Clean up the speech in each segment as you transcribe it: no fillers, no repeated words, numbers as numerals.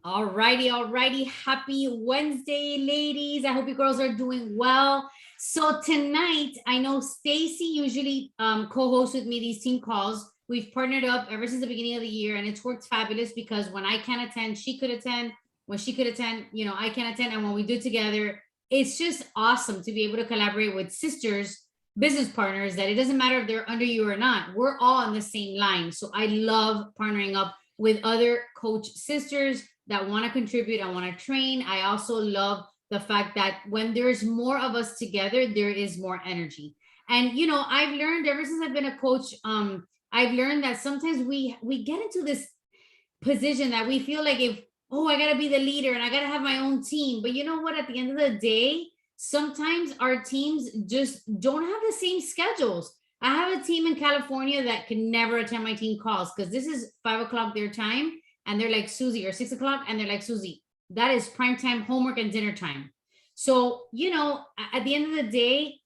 All righty. Happy Wednesday, ladies. I hope you girls are doing well. So tonight, I know Stacy usually co-hosts with me these team calls. We've partnered up ever since the beginning of the year, and it's worked fabulous because when I can't attend, she could attend. When she could attend, I can attend. And when we do it together, it's just awesome to be able to collaborate with sisters, business partners, that it doesn't matter if they're under you or not. We're all on the same line. So I love partnering up with other coach sisters that want to contribute. I want to train. I also love the fact that when there's more of us together, there is more energy. And I've learned ever since I've been a coach, I've learned that sometimes we get into this position that we feel like, if I gotta be the leader and I gotta have my own team. But you know what? At the end of the day, sometimes our teams just don't have the same schedules. I have a team in California that can never attend my team calls because this is 5 o'clock their time, and they're like, Susie, or 6 o'clock, and they're like, Susie, that is prime time homework and dinner time. So at the end of the day,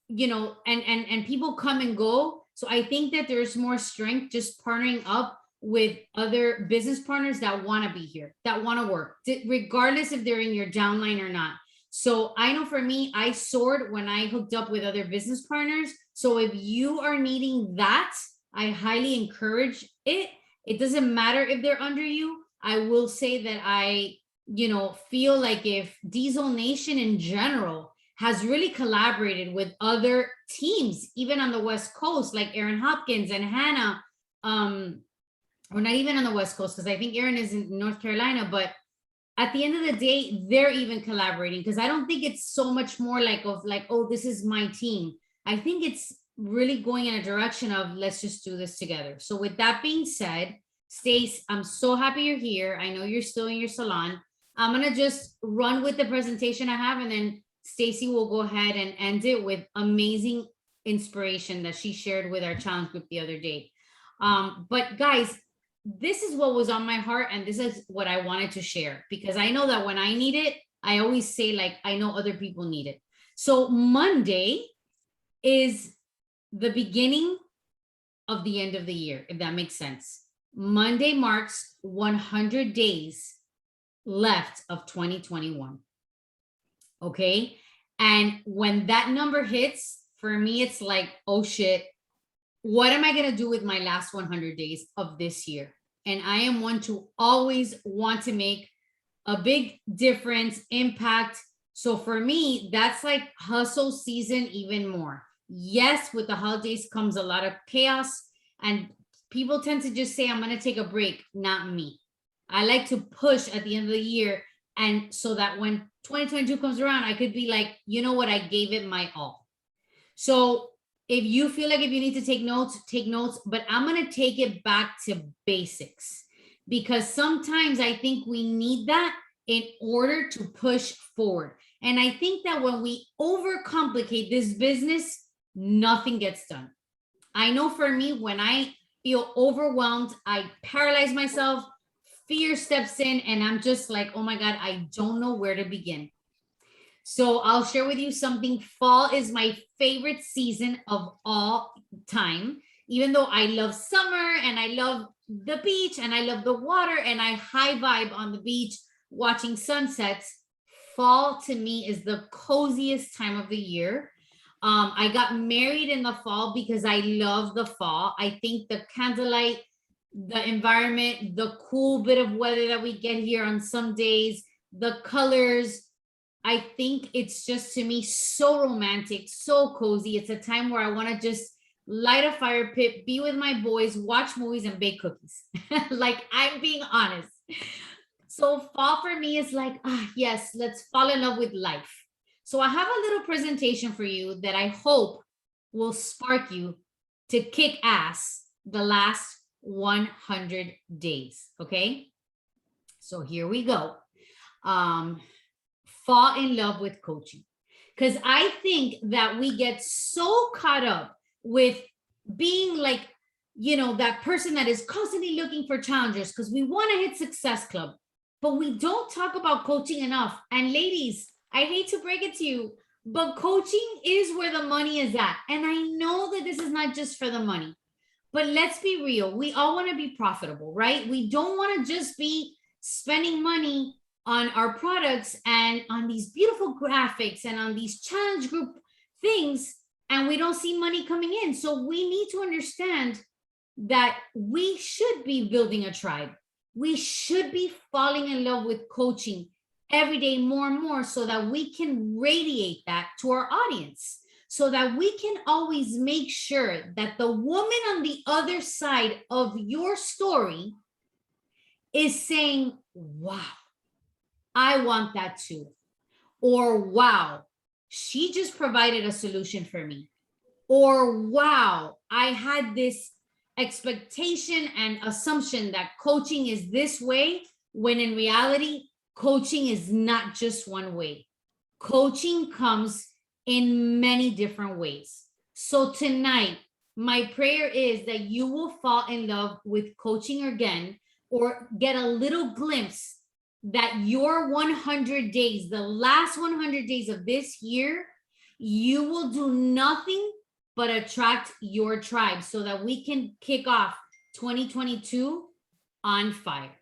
and people come and go. So I think that there's more strength just partnering up with other business partners that want to be here, that want to work, regardless if they're in your downline or not. So I know for me, I soared when I hooked up with other business partners. So if you are needing that, I highly encourage it. It doesn't matter if they're under you. I will say that I, feel like if Diesel Nation in general has really collaborated with other teams, even on the West Coast, like Aaron Hopkins and Hannah, or not even on the West Coast, because I think Aaron is in North Carolina, but at the end of the day, they're even collaborating, because I don't think it's so much more like, oh, this is my team. I think it's really going in a direction of, let's just do this together. So with that being said, Stace, I'm so happy you're here. I know you're still in your salon. I'm going to just run with the presentation I have, and then Stacy will go ahead and end it with amazing inspiration that she shared with our challenge group the other day. But guys, this is what was on my heart, and this is what I wanted to share, because I know that when I need it, I always say, like, I know other people need it. So Monday is the beginning of the end of the year, if that makes sense. Monday marks 100 days left of 2021. Okay. And when that number hits, for me, it's like, oh shit, what am I going to do with my last 100 days of this year? And I am one to always want to make a big difference, impact. So for me, that's like hustle season even more. Yes, with the holidays comes a lot of chaos, and people tend to just say, I'm going to take a break. Not me. I like to push at the end of the year. And so that when 2022 comes around, I could be like, you know what? I gave it my all. So if you feel like if you need to take notes, but I'm going to take it back to basics, because sometimes I think we need that in order to push forward. And I think that when we overcomplicate this business, nothing gets done. I know for me, when I feel overwhelmed, I paralyze myself, fear steps in, and I'm just like, oh my God, I don't know where to begin. So I'll share with you something. Fall is my favorite season of all time, even though I love summer and I love the beach and I love the water and I high vibe on the beach watching sunsets. Fall to me is the coziest time of the year. I got married in the fall because I love the fall. I think the candlelight, the environment, the cool bit of weather that we get here on some days, the colors, I think it's just, to me, so romantic, so cozy. It's a time where I want to just light a fire pit, be with my boys, watch movies, and bake cookies. Like, I'm being honest. So fall for me is like, yes, let's fall in love with life. So I have a little presentation for you that I hope will spark you to kick ass the last 100 days. Okay. So here we go. Fall in love with coaching, because I think that we get so caught up with being like, that person that is constantly looking for challengers because we want to hit Success Club, but we don't talk about coaching enough. And ladies, I hate to break it to you, but coaching is where the money is at. And I know that this is not just for the money, but let's be real. We all want to be profitable, right? We don't want to just be spending money on our products and on these beautiful graphics and on these challenge group things, and we don't see money coming in. So we need to understand that we should be building a tribe. We should be falling in love with coaching every day more and more, so that we can radiate that to our audience, so that we can always make sure that the woman on the other side of your story is saying, wow, I want that too. Or wow, she just provided a solution for me. Or wow, I had this expectation and assumption that coaching is this way, when in reality, coaching is not just one way. Coaching comes in many different ways. So tonight, my prayer is that you will fall in love with coaching again, or get a little glimpse that your 100 days, the last 100 days of this year, you will do nothing but attract your tribe, so that we can kick off 2022 on fire.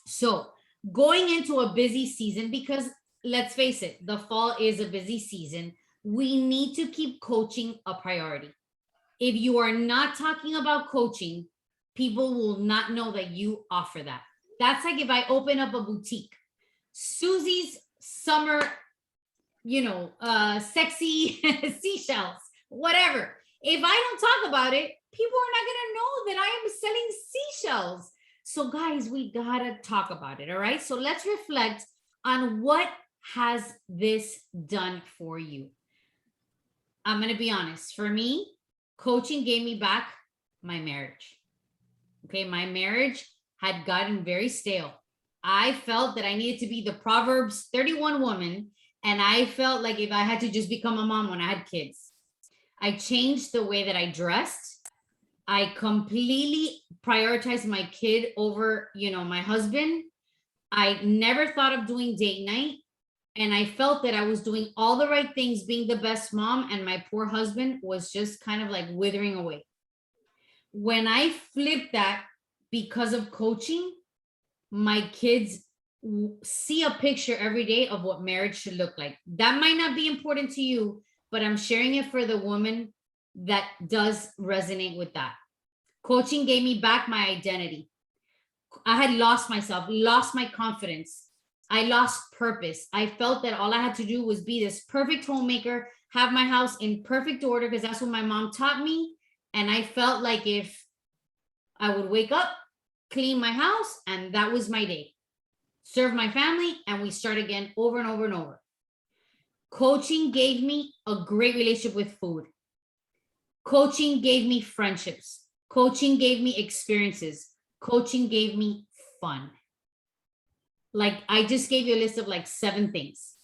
So going into a busy season, because let's face it, the fall is a busy season, we need to keep coaching a priority. If you are not talking about coaching, people will not know that you offer that. That's like if I open up a boutique, Susie's summer, sexy seashells, whatever. If I don't talk about it, people are not going to know that I am selling seashells. So guys, we got to talk about it. All right. So let's reflect on what has this done for you. I'm going to be honest. For me, coaching gave me back my marriage. Okay. My marriage had gotten very stale. I felt that I needed to be the Proverbs 31 woman. And I felt like if I had to just become a mom when I had kids. I changed the way that I dressed. I completely prioritized my kid over, my husband. I never thought of doing date night. And I felt that I was doing all the right things, being the best mom, and my poor husband was just kind of like withering away. When I flipped that because of coaching, my kids see a picture every day of what marriage should look like. That might not be important to you, but I'm sharing it for the woman that does resonate with that. Coaching gave me back my identity. I had lost myself, lost my confidence. I lost purpose. I felt that all I had to do was be this perfect homemaker, have my house in perfect order, because that's what my mom taught me. And I felt like if I would wake up, clean my house, and that was my day. Serve my family, and we start again over and over and over. Coaching gave me a great relationship with food. Coaching gave me friendships. Coaching gave me experiences. Coaching gave me fun. Like I just gave you a list of like 7 things.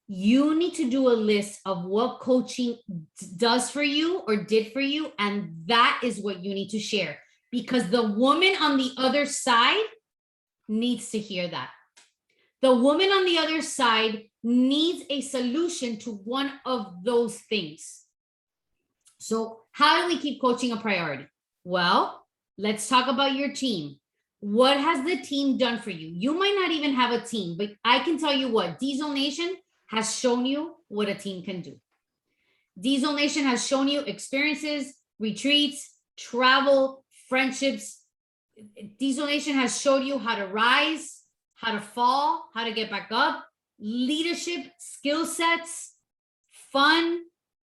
You need to do a list of what coaching does for you or did for you. And that is what you need to share, because the woman on the other side needs to hear that. The woman on the other side needs a solution to one of those things. So how do we keep coaching a priority? Well, let's talk about your team. What has the team done for you? You might not even have a team, but I can tell you what, Diesel Nation has shown you what a team can do. Diesel Nation has shown you experiences, retreats, travel, friendships. Diesel Nation has showed you how to rise, how to fall, how to get back up, leadership, skill sets, fun,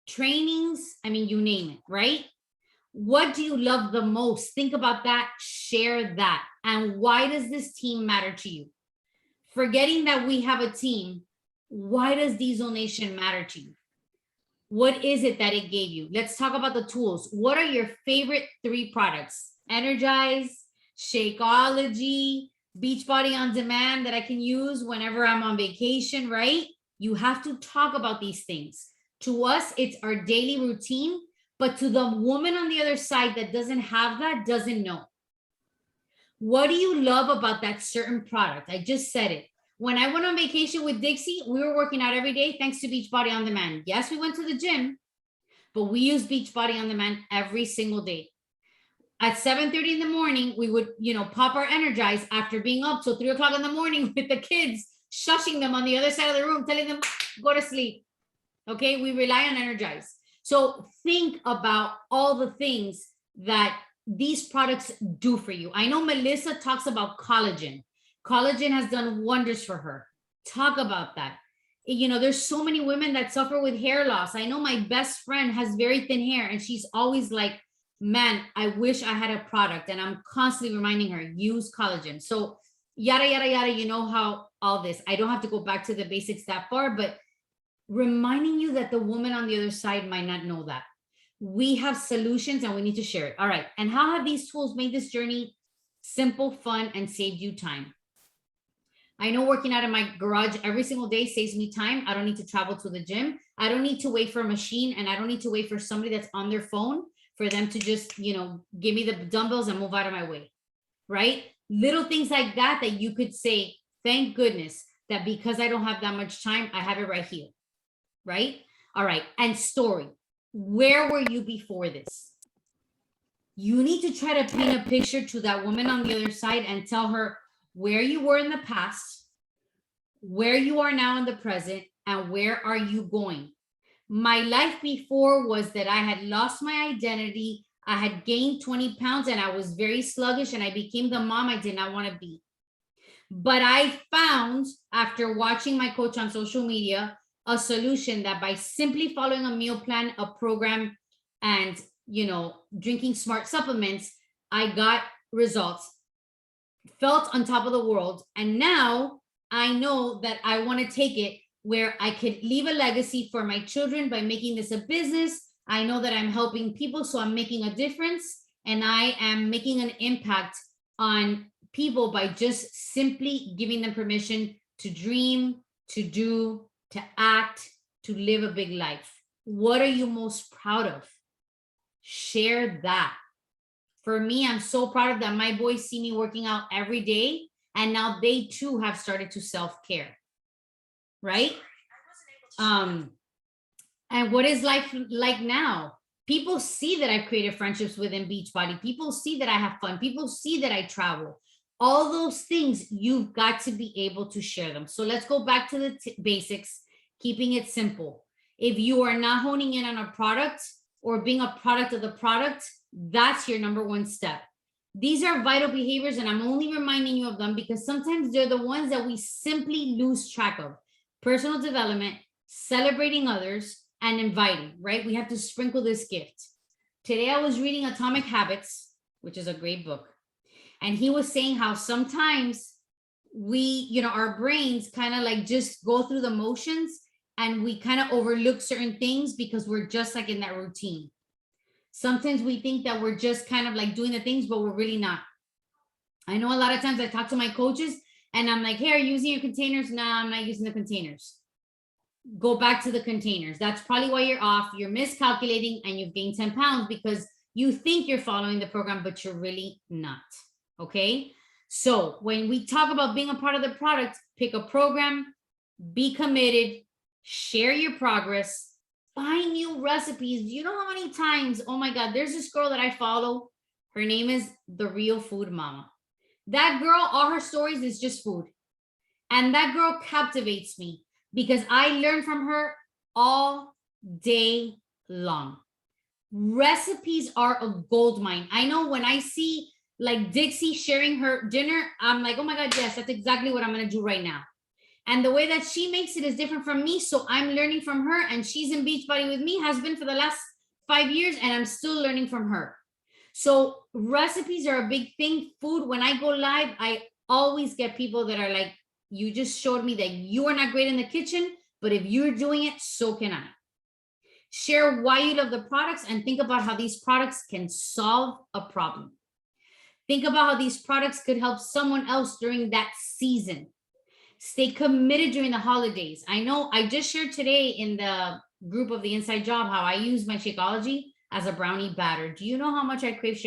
trainings. I mean, you name it, right? What do you love the most? Think about that, share that. And why does this team matter to you? Forgetting that we have a team, why does Diesel Nation matter to you? What is it that it gave you? Let's talk about the tools. What are your favorite 3 products? Energize, Shakeology, Beachbody On Demand that I can use whenever I'm on vacation, right? You have to talk about these things. To us, it's our daily routine, but to the woman on the other side that doesn't have that, doesn't know. What do you love about that certain product? I just said it. When I went on vacation with Dixie, we were working out every day thanks to Beachbody On Demand. Yes, we went to the gym, but we use Beachbody On Demand every single day. at 7:30 in the morning, we would, pop our Energize after being up till 3 o'clock in the morning with the kids, shushing them on the other side of the room, telling them, go to sleep. Okay, we rely on Energize. So think about all the things that these products do for you. I know Melissa talks about collagen. Collagen has done wonders for her. Talk about that. There's so many women that suffer with hair loss. I know my best friend has very thin hair, and she's always like, man, I wish I had a product. And I'm constantly reminding her, use collagen. So yada, yada, yada, you know how all this, I don't have to go back to the basics that far, but reminding you that the woman on the other side might not know that. We have solutions and we need to share it. All right. And how have these tools made this journey simple, fun, and saved you time? I know working out in my garage every single day saves me time. I don't need to travel to the gym. I don't need to wait for a machine, and I don't need to wait for somebody that's on their phone for them to just, give me the dumbbells and move out of my way, right? Little things like that you could say, thank goodness that because I don't have that much time, I have it right here, right? All right. And story. Where were you before this? You need to try to paint a picture to that woman on the other side and tell her where you were in the past, where you are now in the present, and where are you going. My life before was that I had lost my identity. I had gained 20 pounds and I was very sluggish, and I became the mom I did not want to be. But I found, after watching my coach on social media, a solution that by simply following a meal plan, a program, and, drinking smart supplements, I got results, felt on top of the world. And now I know that I want to take it where I could leave a legacy for my children by making this a business. I know that I'm helping people, so I'm making a difference, and I am making an impact on people by just simply giving them permission to dream, to do, to act, to live a big life. What are you most proud of? Share that. For me, I'm so proud of that. My boys see me working out every day, and now they too have started to self-care. Right? And what is life like now? People see that I've created friendships within Beachbody. People see that I have fun. People see that I travel. All those things, you've got to be able to share them. So let's go back to the basics, keeping it simple. If you are not honing in on a product or being a product of the product, that's your number one step. These are vital behaviors, and I'm only reminding you of them because sometimes they're the ones that we simply lose track of. Personal development, celebrating others, and inviting, right? We have to sprinkle this gift. Today I was reading Atomic Habits, which is a great book. And he was saying how sometimes we, our brains kind of like just go through the motions, and we kind of overlook certain things because we're just like in that routine. Sometimes we think that we're just kind of like doing the things, but we're really not. I know a lot of times I talk to my coaches and I'm like, hey, are you using your containers? Nah, I'm not using the containers. Go back to the containers. That's probably why you're off. You're miscalculating and you've gained 10 pounds because you think you're following the program, but you're really not. Okay. So when we talk about being a part of the product, pick a program, be committed, share your progress, find new recipes. Do you know how many times, oh my God, there's this girl that I follow. Her name is The Real Food Mama. That girl, all her stories is just food. And that girl captivates me because I learn from her all day long. Recipes are a gold mine. I know when I see like Dixie sharing her dinner, I'm like, oh my God, yes, that's exactly what I'm going to do right now. And the way that she makes it is different from me. So I'm learning from her, and she's in Beachbody with me, has been for the last 5 years, and I'm still learning from her. So recipes are a big thing. Food, when I go live, I always get people that are like, you just showed me that you are not great in the kitchen, but if you're doing it, so can I. Share why you love the products and think about how these products can solve a problem. Think about how these products could help someone else during that season. Stay committed during the holidays. I know I just shared today in the group of the Inside Job how I use my Shakeology as a brownie batter. Do you know how much I crave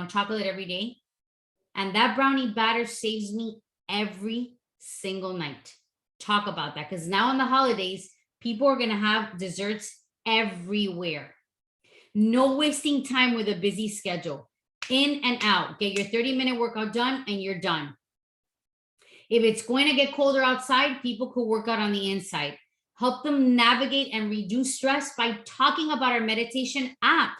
chocolate every day? And that brownie batter saves me every single night. Talk about that, because now in the holidays, people are going to have desserts everywhere. No wasting time with a busy schedule. In and out. Get your 30-minute workout done and you're done. If it's going to get colder outside, people could work out on the inside. Help them navigate and reduce stress by talking about our meditation app.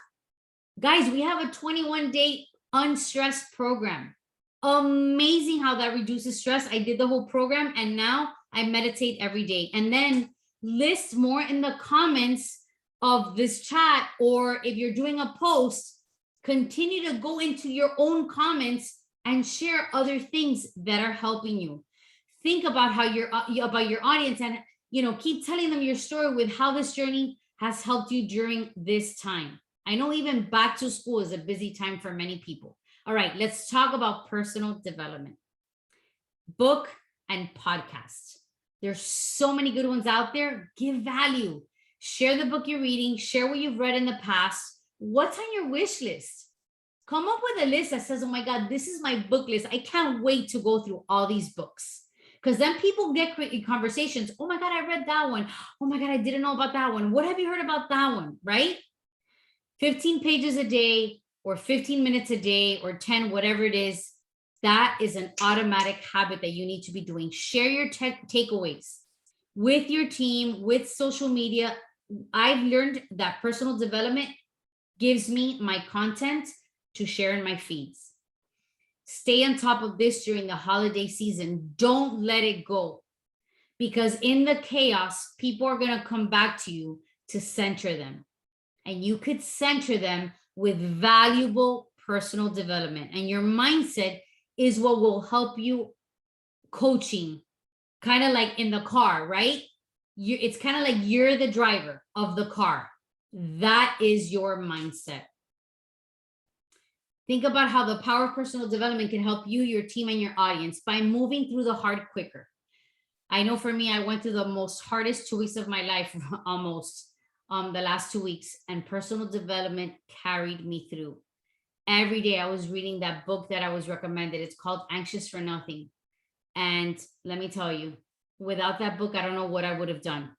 Guys, we have a 21-day unstressed program. Amazing how that reduces stress. I did the whole program and now I meditate every day. And then list more in the comments of this chat, or if you're doing a post, continue to go into your own comments and share other things that are helping you. Think about how about your audience, and keep telling them your story with how this journey has helped you during this time. I know even back to school is a busy time for many people. All right, let's talk about personal development. Book and podcast. There's so many good ones out there. Give value. Share the book you're reading. Share what you've read in the past. What's on your wish list? Come up with a list that says, oh my God, this is my book list. I can't wait to go through all these books. Because then people get conversations. Oh my God, I read that one. Oh my God, I didn't know about that one. What have you heard about that one, right? 15 pages a day or 15 minutes a day or 10, whatever it is, that is an automatic habit that you need to be doing. Share your takeaways with your team, with social media. I've learned that personal development gives me my content to share in my feeds. Stay on top of this during the holiday season. Don't let it go, because in the chaos, people are going to come back to you to center them. And you could center them with valuable personal development. And your mindset is what will help you coaching, kind of like in the car, right? It's kind of like you're the driver of the car. That is your mindset. Think about how the power of personal development can help you, your team, and your audience by moving through the hard quicker. I know for me, I went through the most hardest 2 weeks of my life, almost the last 2 weeks, and personal development carried me through. Every day I was reading that book that I was recommended. It's called Anxious for Nothing. And let me tell you, without that book, I don't know what I would have done.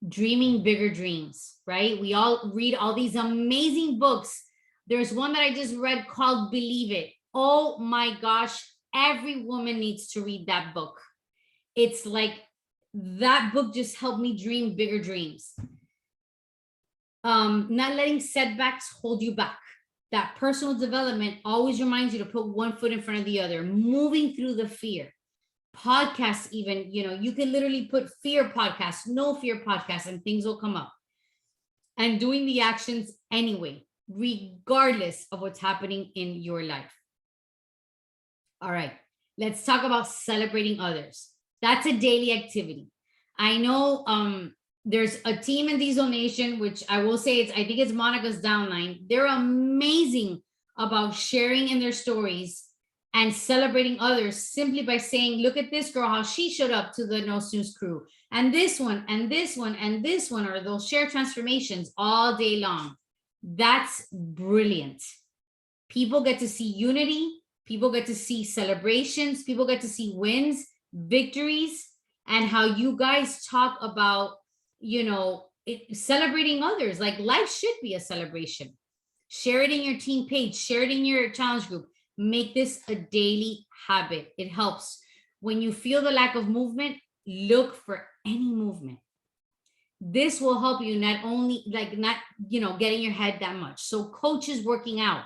Dreaming bigger dreams, right? We all read all these amazing books. There's one that I just read called Believe It. Oh my gosh, every woman needs to read that book. It's like that book just helped me dream bigger dreams. Not letting setbacks hold you back. That personal development always reminds you to put one foot in front of the other, moving through the fear. Podcasts, even, you can literally put fear podcasts, no fear podcasts, and things will come up. And doing the actions anyway, regardless of what's happening in your life. All right, let's talk about celebrating others. That's a daily activity. I know there's a team in Diesel Nation, which I will say I think it's Monica's downline. They're amazing about sharing in their stories and celebrating others simply by saying, look at this girl, how she showed up to the No Snooze crew, and this one, and this one, and this one, or they'll share transformations all day long. That's brilliant. People get to see unity. People get to see celebrations. People get to see wins, victories, and how you guys talk about, celebrating others. Like life should be a celebration. Share it in your team page, share it in your challenge group. Make this a daily habit. It helps. When you feel the lack of movement, look for any movement. This will help you not only getting your head that much. So coaches working out,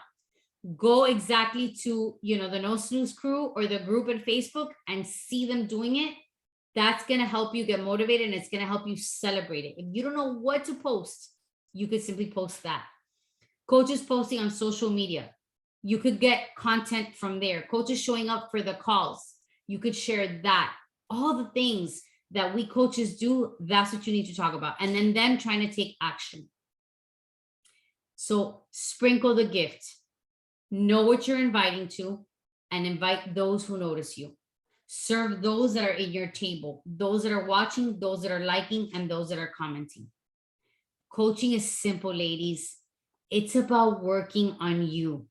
go exactly to, the No Snooze crew or the group at Facebook and see them doing it. That's going to help you get motivated, and it's going to help you celebrate it. If you don't know what to post, you could simply post that. Coaches posting on social media, you could get content from there. Coaches showing up for the calls, you could share that. All the things that we coaches do, that's what you need to talk about. And then them trying to take action. So sprinkle the gift. Know what you're inviting to, and invite those who notice you. Serve those that are in your table, those that are watching, those that are liking, and those that are commenting. Coaching is simple, ladies. It's about working on you.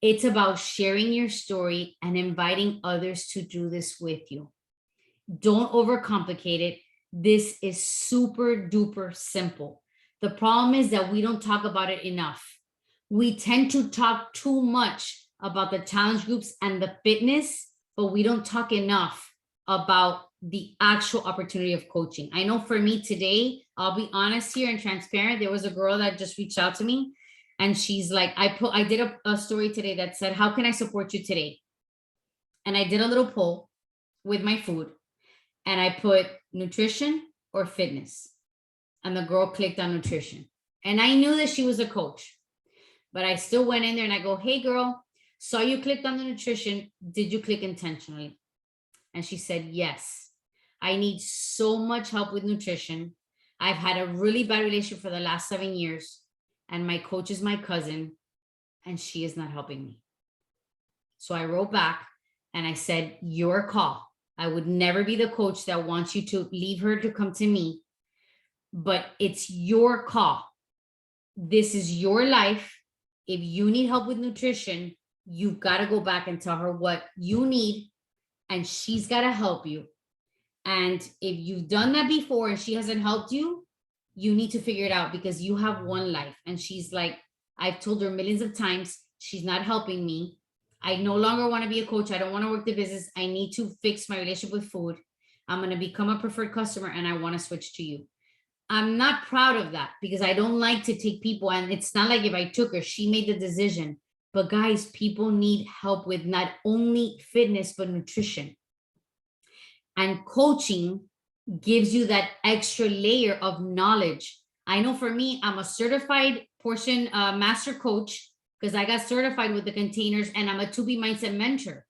It's about sharing your story and inviting others to do this with you. Don't overcomplicate it. This is super duper simple. The problem is that we don't talk about it enough. We tend to talk too much about the challenge groups and the fitness, but we don't talk enough about the actual opportunity of coaching. I know for me today, I'll be honest here and transparent. There was a girl that just reached out to me and she's like, I did a story today that said, how can I support you today? And I did a little poll with my food and I put nutrition or fitness. And the girl clicked on nutrition. And I knew that she was a coach, but I still went in there and I go, hey girl, saw you clicked on the nutrition. Did you click intentionally? And she said, yes. I need so much help with nutrition. I've had a really bad relationship for the last 7 years. And my coach is my cousin and she is not helping me. So I wrote back and I said, your call. I would never be the coach that wants you to leave her to come to me, but it's your call. This is your life. If you need help with nutrition, you've got to go back and tell her what you need and she's got to help you. And if you've done that before and she hasn't helped you, you need to figure it out because you have one life. And she's like, I've told her millions of times, she's not helping me. I no longer want to be a coach. I don't want to work the business. I need to fix my relationship with food. I'm going to become a preferred customer and I want to switch to you. I'm not proud of that because I don't like to take people. And it's not like if I took her, she made the decision. But guys, people need help with not only fitness, but nutrition. And coaching gives you that extra layer of knowledge. I know for me, I'm a certified portion master coach because I got certified with the containers and I'm a 2B mindset mentor.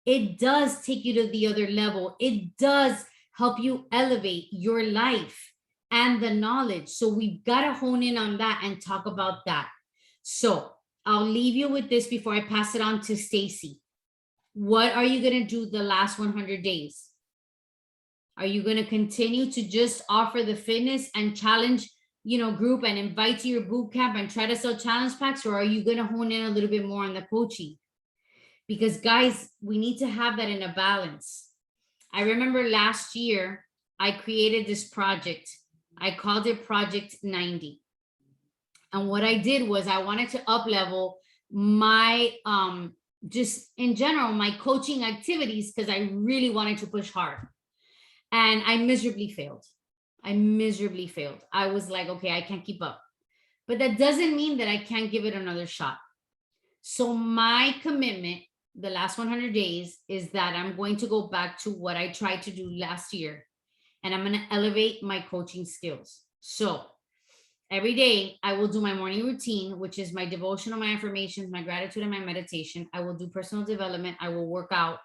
It does take you to the other level. It does help you elevate your life and the knowledge. So we've got to hone in on that and talk about that. So I'll leave you with this before I pass it on to Stacy. What are you going to do the last 100 days? Are you going to continue to just offer the fitness and challenge, group and invite to your boot camp and try to sell challenge packs? Or are you going to hone in a little bit more on the coaching? Because guys, we need to have that in a balance. I remember last year, I created this project. I called it Project 90. And what I did was I wanted to up level my, just in general, my coaching activities because I really wanted to push hard. And I miserably failed. I was like, okay, I can't keep up. But that doesn't mean that I can't give it another shot. So my commitment the last 100 days is that I'm going to go back to what I tried to do last year. And I'm going to elevate my coaching skills. So every day I will do my morning routine, which is my devotional, my affirmations, my gratitude, and my meditation. I will do personal development. I will work out.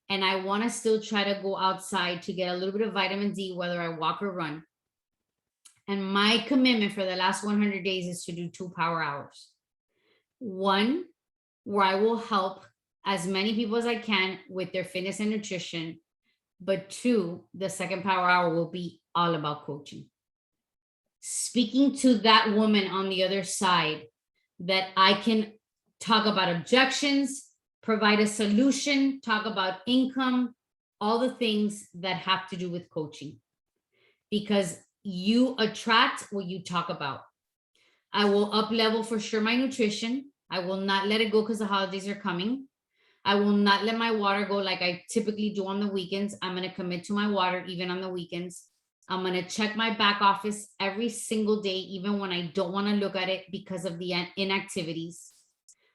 And I want to still try to go outside to get a little bit of vitamin D, whether I walk or run. And my commitment for the last 100 days is to do 2 power hours. One, where I will help as many people as I can with their fitness and nutrition. But 2, the second power hour will be all about coaching. Speaking to that woman on the other side that I can talk about objections, provide a solution, talk about income, all the things that have to do with coaching. Because you attract what you talk about. I will up level for sure my nutrition. I will not let it go because the holidays are coming. I will not let my water go like I typically do on the weekends. I'm going to commit to my water even on the weekends. I'm going to check my back office every single day, even when I don't want to look at it because of the inactivities.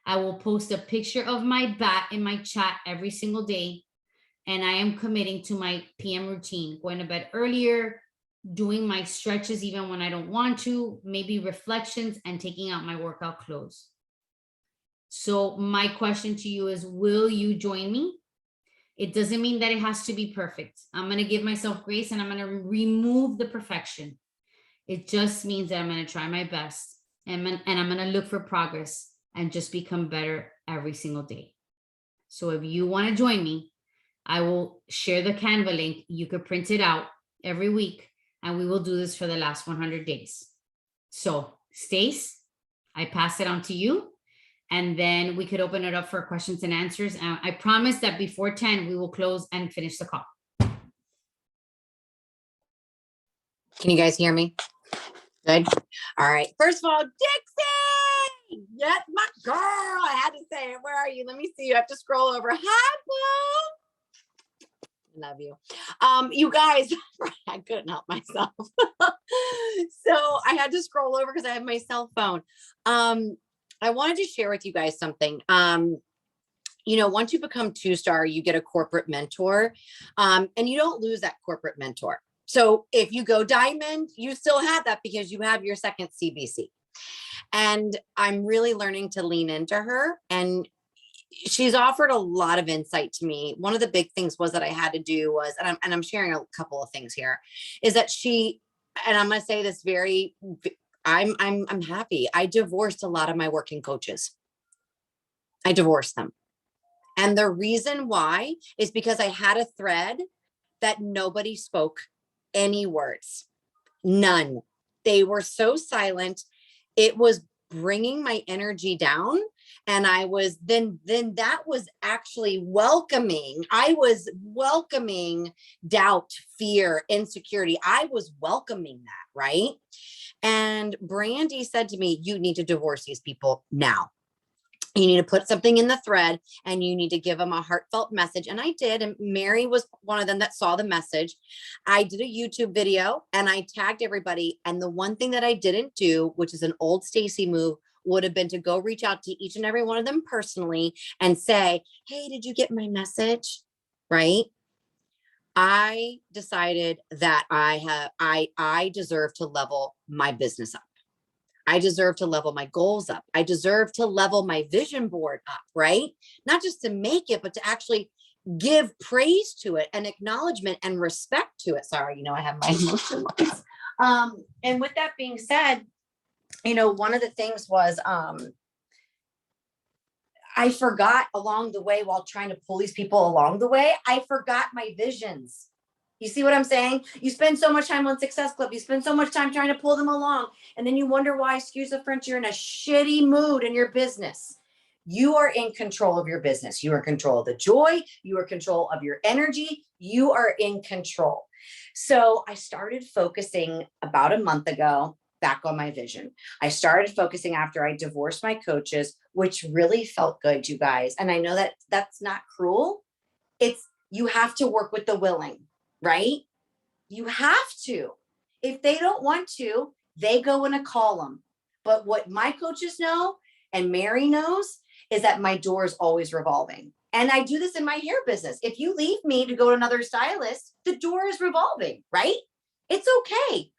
I will post a picture of my bat in my chat every single day. And I am committing to my PM routine, going to bed earlier, doing my stretches even when I don't want to, maybe reflections, and taking out my workout clothes. So my question to you is, will you join me? It doesn't mean that it has to be perfect. I'm going to give myself grace and I'm going to remove the perfection. It just means that I'm going to try my best and I'm going to look for progress and just become better every single day. So if you want to join me, I will share the Canva link. You could print it out every week and we will do this for the last 100 days. So Stace, I pass it on to you. And then we could open it up for questions and answers. And I promise that before 10, we will close and finish the call. Can you guys hear me? Good. All right. First of all, Dixie, Yes, my girl. I had to say it. Where are you? Let me see you. I have to scroll over. Hi, Boo. Love you. You guys, I couldn't help myself. So I had to scroll over because I have my cell phone. I wanted to share with you guys something. Once you become 2-star, you get a corporate mentor, and you don't lose that corporate mentor. So if you go diamond, you still have that because you have your second CBC. And I'm really learning to lean into her, and she's offered a lot of insight to me. One of the big things was that I had to do was, and I'm sharing a couple of things here, is that and I'm going to say this I'm happy. I divorced a lot of my working coaches. I divorced them. And the reason why is because I had a thread that nobody spoke any words, none. They were so silent. It was bringing my energy down. And I was then that was actually welcoming. I was welcoming doubt, fear, insecurity. I was welcoming that, right? And Brandy said to me, you need to divorce these people now. You need to put something in the thread and you need to give them a heartfelt message. And I did. And Mary was one of them that saw the message. I did a YouTube video and I tagged everybody. And the one thing that I didn't do, which is an old Stacy move, would have been to go reach out to each and every one of them personally and say, hey, did you get my message? Right? I decided that I deserve to level my business up. I deserve to level my goals up. I deserve to level my vision board up, right? Not just to make it, but to actually give praise to it and acknowledgement and respect to it. Sorry, I have my emotion lines. And with that being said, one of the things was, I forgot along the way while trying to pull these people along the way, I forgot my visions. You see what I'm saying? You spend so much time on Success Club. You spend so much time trying to pull them along. And then you wonder why, excuse the French, you're in a shitty mood in your business. You are in control of your business. You are in control of the joy. You are in control of your energy. You are in control. So I started focusing about a month ago back on my vision. I started focusing after I divorced my coaches, which really felt good, you guys. And I know that that's not cruel. You have to work with the willing. Right? You have to. If they don't want to, they go in a column. But what my coaches know and Mary knows is that my door is always revolving. And I do this in my hair business. If you leave me to go to another stylist, the door is revolving, right? It's okay.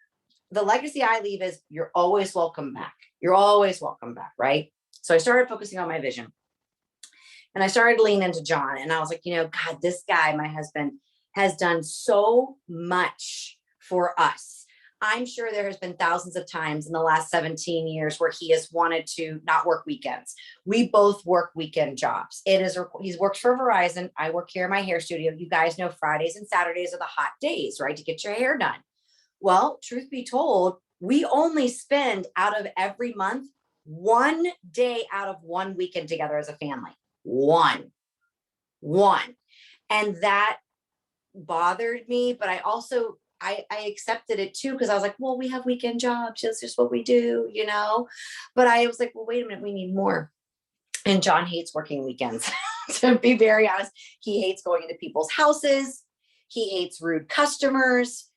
The legacy I leave is you're always welcome back. You're always welcome back, right? So I started focusing on my vision. And I started leaning into John. And I was like, God, this guy, my husband, has done so much for us. I'm sure there has been thousands of times in the last 17 years where he has wanted to not work weekends. We both work weekend jobs. He's worked for Verizon. I work here in my hair studio. You guys know Fridays and Saturdays are the hot days, right? To get your hair done. Well, truth be told, we only spend out of every month 1 day out of 1 weekend together as a family. One. And that bothered me, but I also I accepted it too, because I was like, well, we have weekend jobs, that's just what we do, but I was like, well, wait a minute, we need more. And John hates working weekends. To be very honest, he hates going into people's houses. He hates rude customers.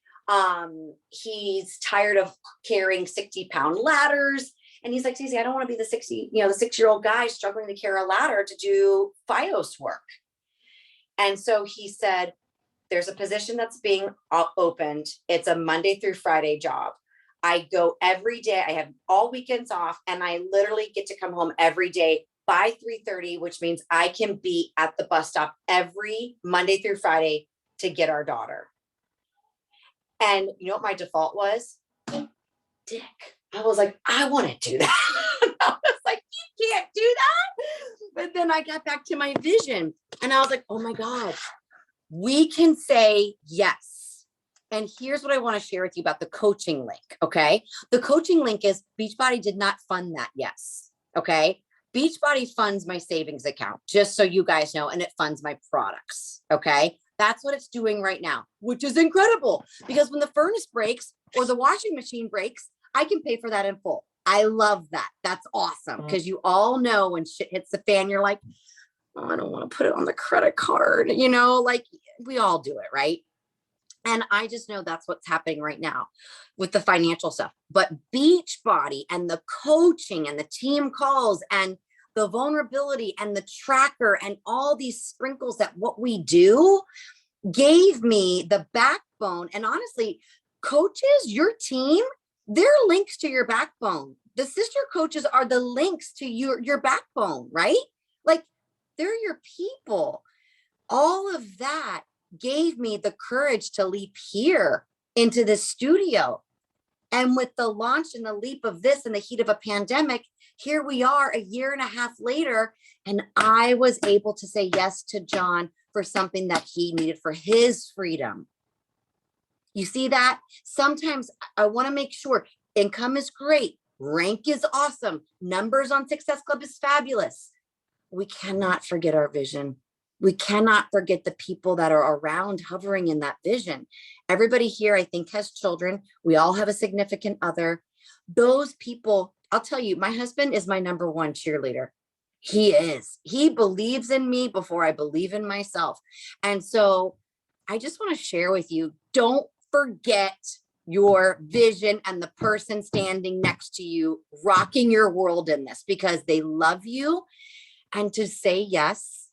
He's tired of carrying 60-pound ladders. And he's like, Stacey, I don't want to be the 6-year-old guy struggling to carry a ladder to do FiOS work. And so he said, there's a position that's being opened. It's a Monday through Friday job. I go every day. I have all weekends off, and I literally get to come home every day by 3:30, which means I can be at the bus stop every Monday through Friday to get our daughter. And you know what my default was? Dick. I was like, I want to do that. I was like, you can't do that. But then I got back to my vision, and I was like, oh my God. We can say yes. And here's what I want to share with you about the coaching link. Okay. The coaching link is Beachbody did not fund that. Yes. Okay. Beachbody funds my savings account, just so you guys know, and it funds my products. Okay. That's what it's doing right now, which is incredible, because when the furnace breaks or the washing machine breaks, I can pay for that in full. I love that. That's awesome. Because you all know when shit hits the fan, you're like, oh, I don't want to put it on the credit card. You know, like we all do it, right? And I just know that's what's happening right now with the financial stuff. But Beachbody and the coaching and the team calls and the vulnerability and the tracker and all these sprinkles that what we do gave me the backbone. And honestly, coaches, your team, they're links to your backbone. The sister coaches are the links to your backbone, right? Like they're your people. All of that gave me the courage to leap here into the studio. And with the launch and the leap of this in the heat of a pandemic, here we are a year and a half later. And I was able to say yes to John for something that he needed for his freedom. You see that? Sometimes I want to make sure income is great. Rank is awesome. Numbers on Success Club is fabulous. We cannot forget our vision. We cannot forget the people that are around hovering in that vision. Everybody here, I think, has children. We all have a significant other. Those people, I'll tell you, my husband is my number one cheerleader. He is. He believes in me before I believe in myself. And so I just want to share with you, don't forget your vision and the person standing next to you, rocking your world in this because they love you. And to say yes,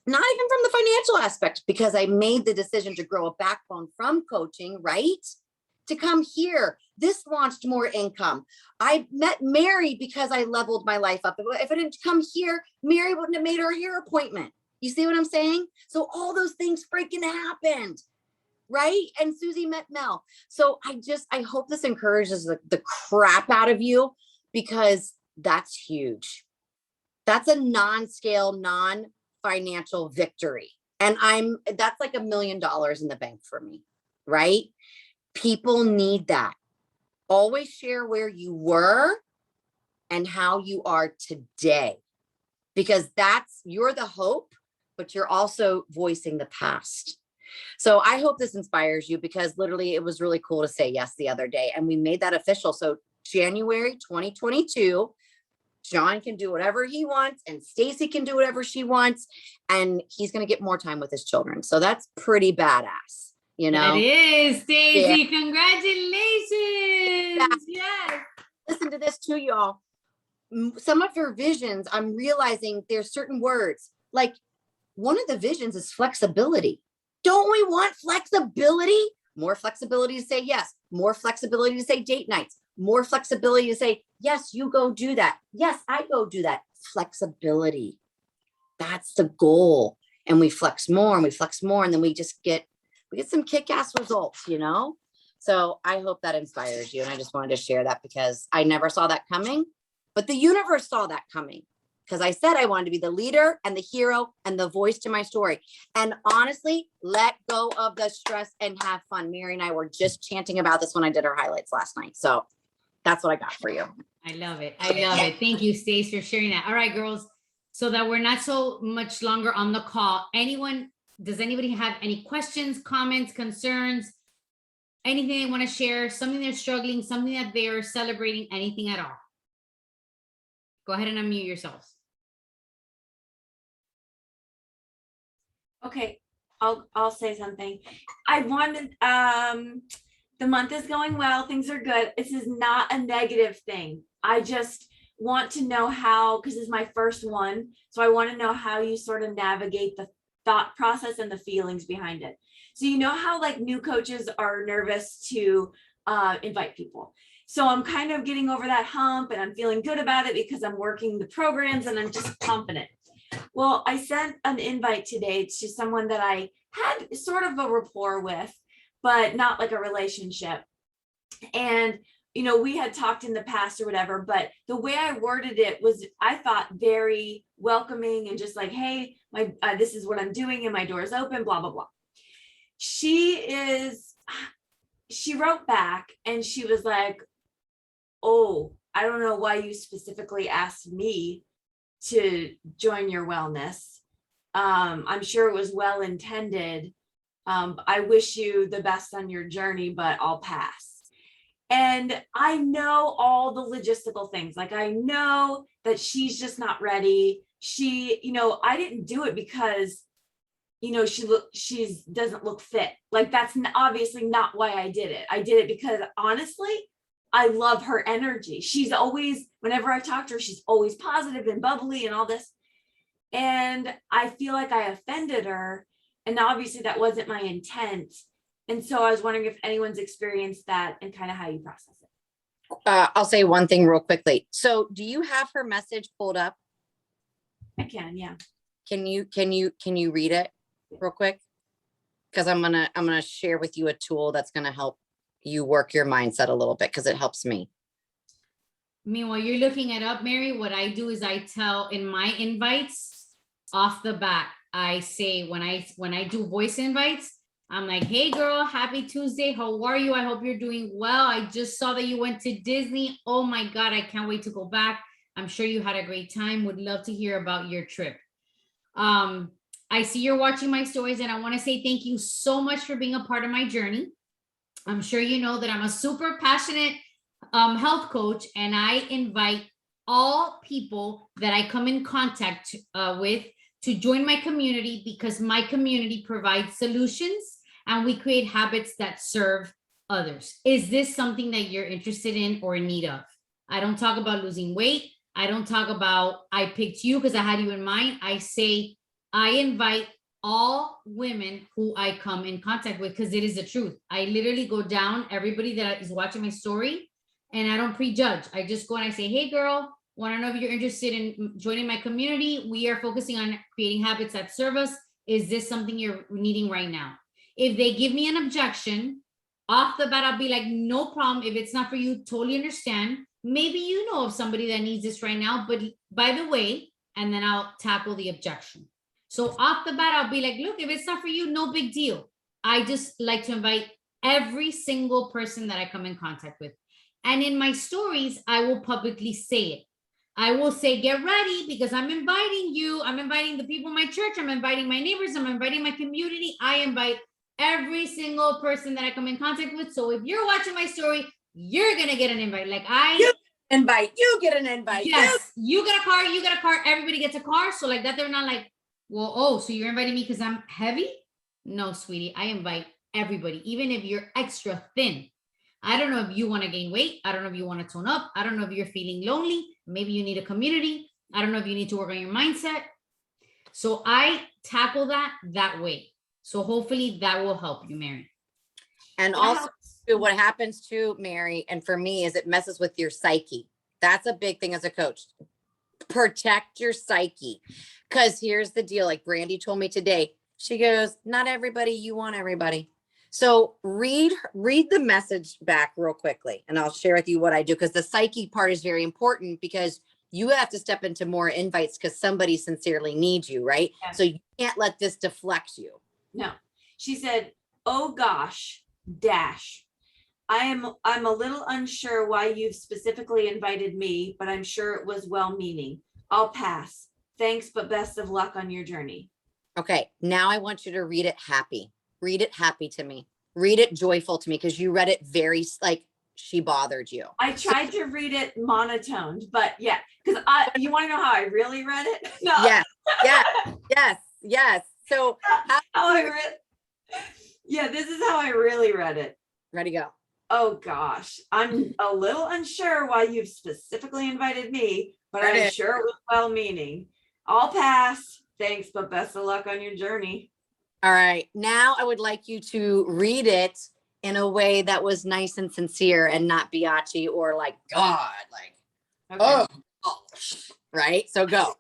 not even from the financial aspect, because I made the decision to grow a backbone from coaching, right? To come here. This launched more income. I met Mary because I leveled my life up. If I didn't come here, Mary wouldn't have made her hair appointment. You see what I'm saying? So all those things freaking happened, right? And Susie met Mel. So I hope this encourages the crap out of you because that's huge. That's a non-scale, non-financial victory. And that's like $1 million in the bank for me, right? People need that. Always share where you were and how you are today, because you're the hope, but you're also voicing the past. So I hope this inspires you because literally it was really cool to say yes the other day and we made that official. So January 2022, John can do whatever he wants and Stacy can do whatever she wants. And he's going to get more time with his children. So that's pretty badass, you know? That is, Stacy. Yeah. Congratulations. Yes. Listen to this too, y'all. Some of your visions, I'm realizing there's certain words. Like one of the visions is flexibility. Don't we want flexibility? More flexibility to say yes. More flexibility to say date nights. More flexibility to say, yes, you go do that. Yes, I go do that. Flexibility. That's the goal. And we flex more and we flex more. And then we get some kick-ass results, you know? So I hope that inspires you. And I just wanted to share that because I never saw that coming, but the universe saw that coming. Because I said I wanted to be the leader and the hero and the voice to my story. And honestly, let go of the stress and have fun. Mary and I were just chanting about this when I did our highlights last night. So that's what I got for you. I love it. I love it. Thank you, Stace, for sharing that. All right, girls. So that we're not so much longer on the call. Does anybody have any questions, comments, concerns, anything they want to share, something they're struggling, something that they're celebrating, anything at all? Go ahead and unmute yourselves. Okay, I'll say something. I wanted, the month is going well, things are good. This is not a negative thing. I just want to know how, because this is my first one. So I want to know how you sort of navigate the thought process and the feelings behind it. So you know how like new coaches are nervous to invite people. So I'm kind of getting over that hump and I'm feeling good about it because I'm working the programs and I'm just confident. Well, I sent an invite today to someone that I had sort of a rapport with, but not like a relationship. And, you know, we had talked in the past or whatever, but the way I worded it was, I thought, very welcoming and just like, hey, this is what I'm doing and my door is open, blah, blah, blah. She wrote back and she was like, oh, I don't know why you specifically asked me to join your wellness. I'm sure it was well intended. I wish you the best on your journey, but I'll pass. And I know all the logistical things. Like I know that she's just not ready. She, I didn't do it because, she doesn't look fit. Like that's obviously not why I did it. I did it because honestly, I love her energy. She's always, whenever I talk to her, she's always positive and bubbly and all this. And I feel like I offended her. And obviously that wasn't my intent. And so I was wondering if anyone's experienced that and kind of how you process it. I'll say one thing real quickly. So do you have her message pulled up? I can, yeah. Can you read it real quick? Because I'm gonna share with you a tool that's gonna help you work your mindset a little bit, because it helps me. Meanwhile, you're looking it up, Mary. What I do is I tell in my invites off the bat, I say when I do voice invites, I'm like, hey girl, happy Tuesday. How are you? I hope you're doing well. I just saw that you went to Disney. Oh my God, I can't wait to go back. I'm sure you had a great time. Would love to hear about your trip. I see you're watching my stories, and I want to say thank you so much for being a part of my journey. I'm sure you know that I'm a super passionate health coach, and I invite all people that I come in contact with to join my community, because my community provides solutions and we create habits that serve others. Is this something that you're interested in or in need of? I don't talk about losing weight. I don't talk about I picked you because I had you in mind. I say I invite all women who I come in contact with, because it is the truth. I literally go down everybody that is watching my story, and I don't prejudge. I just go and I say, hey girl, want to know if you're interested in joining my community? We are focusing on creating habits that serve us. Is this something you're needing right now? If they give me an objection, off the bat, I'll be like, no problem. If it's not for you, totally understand. Maybe you know of somebody that needs this right now, but by the way, and then I'll tackle the objection. So off the bat, I'll be like, look, if it's not for you, no big deal. I just like to invite every single person that I come in contact with. And in my stories, I will publicly say it. I will say, get ready, because I'm inviting you. I'm inviting the people in my church. I'm inviting my neighbors. I'm inviting my community. I invite every single person that I come in contact with. So if you're watching my story, you're going to get an invite. Like you get an invite. Yes, you get a car. Everybody gets a car. So like that, they're not like, well, oh, so you're inviting me because I'm heavy? No, sweetie, I invite everybody, even if you're extra thin. I don't know if you want to gain weight. I don't know if you want to tone up. I don't know if you're feeling lonely. Maybe you need a community. I don't know if you need to work on your mindset. So I tackle that way. So hopefully that will help you, Mary. And also what happens to Mary, and for me, is it messes with your psyche. That's a big thing as a coach. Protect your psyche. Because here's the deal. Like Brandy told me today, she goes, not everybody, you want everybody. So read the message back real quickly, and I'll share with you what I do, because the psyche part is very important, because you have to step into more invites because somebody sincerely needs you, right? Yeah. So you can't let this deflect you. No. She said, oh gosh, dash. I'm a little unsure why you've specifically invited me, but I'm sure it was well-meaning. I'll pass. Thanks, but best of luck on your journey. Okay, now I want you to read it happy. Read it happy to me. Read it joyful to me, because you read it very like she bothered you. I tried to read it monotoned, but yeah, because you want to know how I really read it? No. Yes. So this is how I really read it. Ready, go. Oh gosh, I'm a little unsure why you've specifically invited me, but I'm sure it was well-meaning. I'll pass. Thanks, but best of luck on your journey. All right. Now I would like you to read it in a way that was nice and sincere, and not biatchy or like God, like, okay. Oh, right. So go.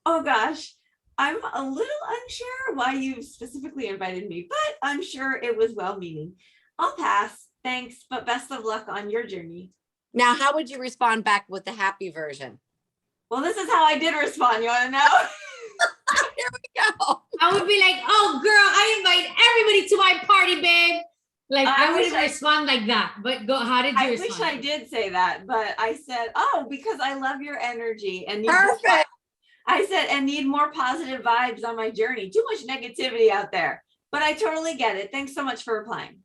Oh gosh, I'm a little unsure why you specifically invited me, but I'm sure it was well-meaning. I'll pass. Thanks, but best of luck on your journey. Now, how would you respond back with the happy version? Well, this is how I did respond. You want to know? Here we go. I would be like, oh girl, I invite everybody to my party, babe. Like I wouldn't respond like that. But go, how did you respond? I wish I did say that, but I said, oh, because I love your energy and perfect. I said, and need more positive vibes on my journey. Too much negativity out there. But I totally get it. Thanks so much for replying.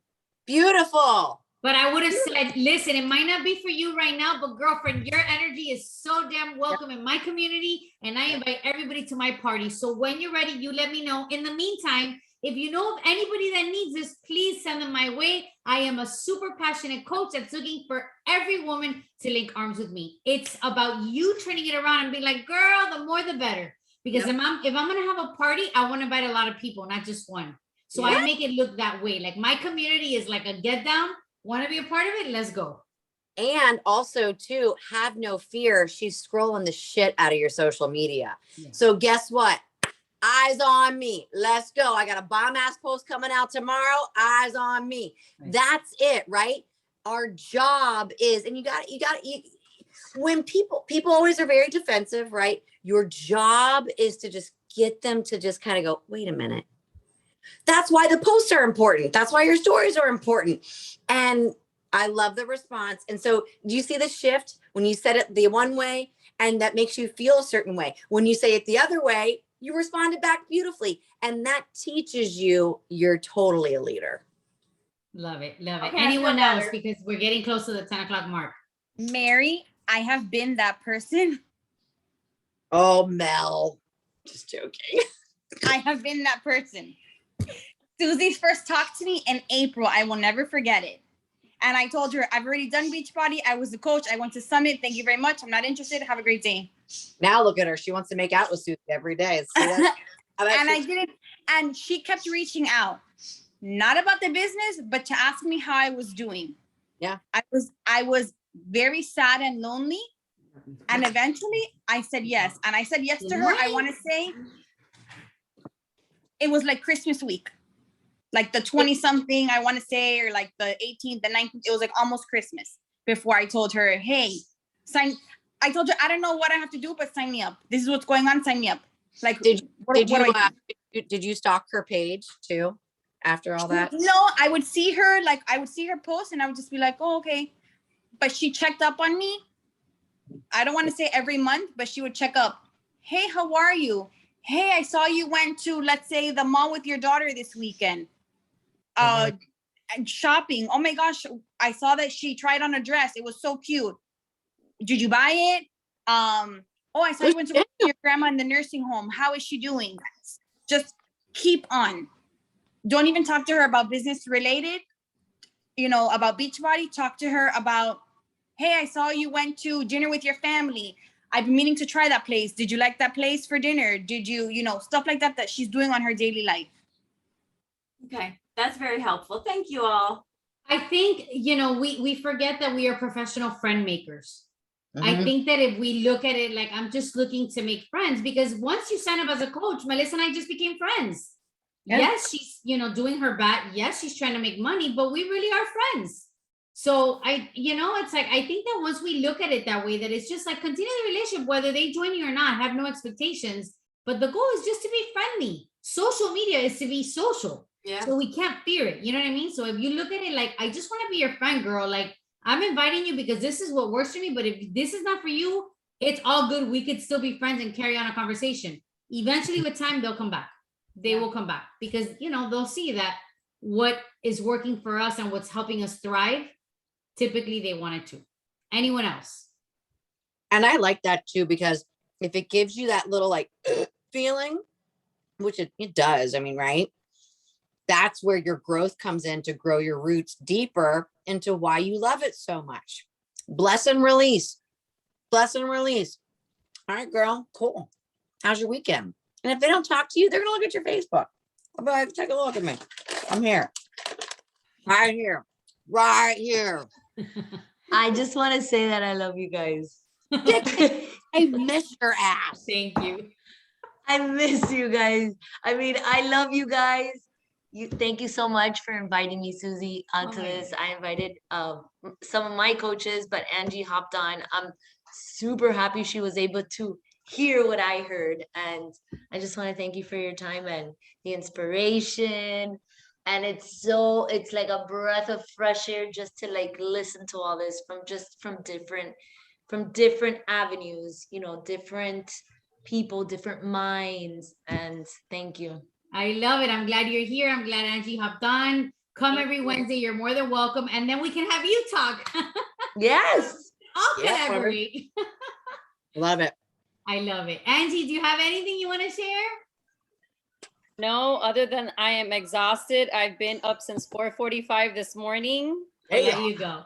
Beautiful. But I would have said, listen, it might not be for you right now, but girlfriend, your energy is so damn welcome in my community. And I invite everybody to my party. So when you're ready, you let me know. In the meantime, if you know of anybody that needs this, please send them my way. I am a super passionate coach that's looking for every woman to link arms with me. It's about you turning it around and being like, girl, the more the better. Because if I'm gonna have a party, I want to invite a lot of people, not just one. So I make it look that way. Like my community is like a get down. Want to be a part of it? Let's go. And also, too, have no fear. She's scrolling the shit out of your social media. Yeah. So guess what? Eyes on me. Let's go. I got a bomb ass post coming out tomorrow. Eyes on me. Right. That's it, right? Our job is, and you when people always are very defensive, right? Your job is to just get them to just kind of go, wait a minute. That's why the posts are important. That's why your stories are important. And I love the response. And so do you see the shift when you said it the one way and that makes you feel a certain way? When you say it the other way, you responded back beautifully. And that teaches you you're totally a leader. Love it. Love it. Okay, anyone else? Because we're getting close to the 10 o'clock mark. Mary, I have been that person. Oh, Mel. Just joking. I have been that person. Susie first talked to me in April. I will never forget it. And I told her, I've already done Beachbody. I was the coach. I went to Summit. Thank you very much. I'm not interested. Have a great day. Now look at her. She wants to make out with Susie every day. And I didn't. And she kept reaching out, not about the business, but to ask me how I was doing. Yeah. I was very sad and lonely. And eventually I said yes. And I said yes to her. I want to say it was like Christmas week. Like the 20 something, I want to say, or like the 18th, the 19th, it was like almost Christmas before I told her, hey, I told her, I don't know what I have to do, but sign me up. This is what's going on. Sign me up. Like, did you stalk her page too after all that? No, I would see her post and I would just be like, oh, okay. But she checked up on me. I don't want to say every month, but she would check up. Hey, how are you? Hey, I saw you went to, let's say, the mall with your daughter this weekend. Shopping. Oh my gosh, I saw that she tried on a dress. It was so cute. Did you buy it? Oh, I saw you went to go see your grandma in the nursing home. How is she doing? Just keep on. Don't even talk to her about business related, about Beachbody. Talk to her about, hey, I saw you went to dinner with your family. I've been meaning to try that place. Did you like that place for dinner? Did you, stuff like that she's doing on her daily life. Okay. That's very helpful. Thank you all. I think, we forget that we are professional friend makers. Mm-hmm. I think that if we look at it like I'm just looking to make friends, because once you sign up as a coach, Melissa and I just became friends. Yeah. Yes, she's, doing her bat. Yes, she's trying to make money, but we really are friends. So it's like, I think that once we look at it that way, that it's just like continue the relationship, whether they join you or not, have no expectations, but the goal is just to be friendly. Social media is to be social. Yeah. So we can't fear it. You know what I mean? So if you look at it like, I just want to be your friend, girl. Like I'm inviting you because this is what works for me. But if this is not for you, it's all good. We could still be friends and carry on a conversation. Eventually with time, they'll come back. They will come back because, they'll see that what is working for us and what's helping us thrive. Typically they want it to. Anyone else? And I like that too, because if it gives you that little like feeling, which it does, I mean, right? That's where your growth comes in to grow your roots deeper into why you love it so much. Bless and release. Bless and release. All right, girl. Cool. How's your weekend? And if they don't talk to you, they're going to look at your Facebook. I'll be like, take a look at me. I'm here. Right here. Right here. I just want to say that I love you guys. I miss your ass. Thank you. I miss you guys. I mean, I love you guys. Thank you so much for inviting me, Susie, onto this. I invited some of my coaches, but Angie hopped on. I'm super happy she was able to hear what I heard. And I just want to thank you for your time and the inspiration. And it's like a breath of fresh air just to like listen to all this from different avenues, different people, different minds. And thank you. I love it. I'm glad you're here. I'm glad Angie hopped on. Come Thank every you. Wednesday. You're more than welcome. And then we can have you talk. Yes. I'll Yeah, whatever. collaborate. Love it. I love it. Angie, do you have anything you want to share? No, other than I am exhausted. I've been up since 4:45 this morning There Hey, you go.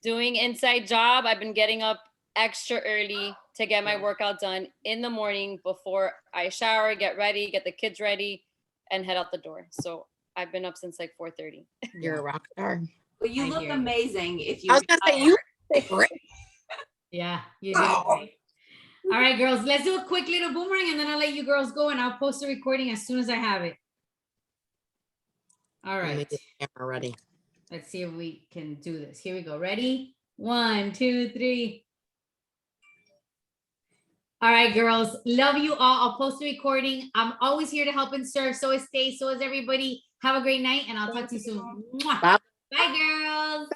doing inside job. I've been getting up extra early to get my workout done in the morning before I shower, get ready, get the kids ready, and head out the door. So I've been up since like 4:30. you're a rock star. Well, you I look hear you. amazing if you I was gonna say you look great. Yeah, you did it great. All right, girls, let's do a quick little boomerang and then I'll let you girls go and I'll post the recording as soon as I have it. All Let me right, get the camera ready. let's see if we can do this. Here we go. Ready? 1, 2, 3. All right, girls, love you all. I'll post the recording. I'm always here to help and serve. So is Stay, so is everybody. Have a great night and I'll talk to you soon. Mwah. Bye. Bye, girls.